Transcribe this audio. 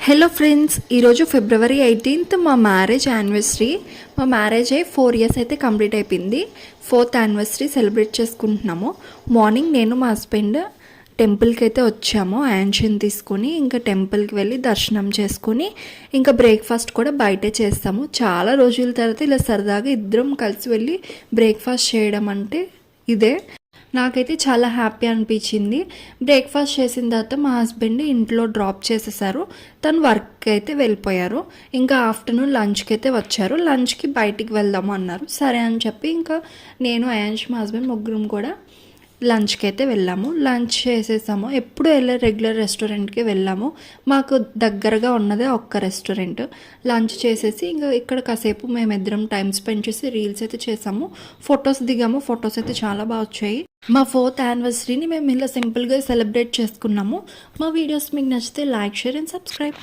Hello friends, ఈరోజు ఫిబ్రవరి 18th మా marriage anniversary. మా మ్యారేజ్ అయ్యి 4 years అయితే కంప్లీట్ అయిపోయింది. 4th యానివర్సరీ సెలబ్రేట్ చేసుకుంటున్నాము. మార్నింగ్ నేను మా హస్బెండ్ టెంపుల్కి అయితే వచ్చాము. యాన్షన్ తీసుకొని ఇంకా టెంపుల్కి వెళ్ళి దర్శనం చేసుకొని ఇంకా బ్రేక్ఫాస్ట్ కూడా బయటే చేస్తాము. చాలా రోజుల తర్వాత ఇలా సరదాగా ఇద్దరం కలిసి వెళ్ళి బ్రేక్ఫాస్ట్ చేయడం అంటే ఇదే. నాకైతే చాలా హ్యాపీ అనిపించింది. బ్రేక్ఫాస్ట్ చేసిన తర్వాత మా హస్బెండ్ ఇంట్లో డ్రాప్ చేసేసారు. తను వర్క్ అయితే వెళ్ళిపోయారు. ఇంకా ఆఫ్టర్నూన్ లంచ్కి అయితే వచ్చారు. లంచ్కి బయటికి వెళ్దాము అన్నారు. సరే అని చెప్పి ఇంకా నేను అయాన్ష్ మా హస్బెండ్ ముగ్గురం కూడా లంచ్కి అయితే వెళ్ళాము. లంచ్ చేసేసాము. ఎప్పుడు వెళ్ళే రెగ్యులర్ రెస్టారెంట్కి వెళ్ళాము. మాకు దగ్గరగా ఉన్నదే ఒక్క రెస్టారెంట్. లంచ్ చేసేసి ఇంకా ఇక్కడ కాసేపు మేమిద్దరం టైం స్పెండ్ చేసి రీల్స్ అయితే చేసాము. ఫొటోస్ దిగాము. ఫొటోస్ అయితే చాలా బాగా వచ్చాయి. మా 4th యానివర్సరీని మేము ఇలా సింపుల్గా సెలబ్రేట్ చేసుకున్నాము. మా వీడియోస్ మీకు నచ్చితే లైక్, షేర్ అండ్ సబ్స్క్రైబ్.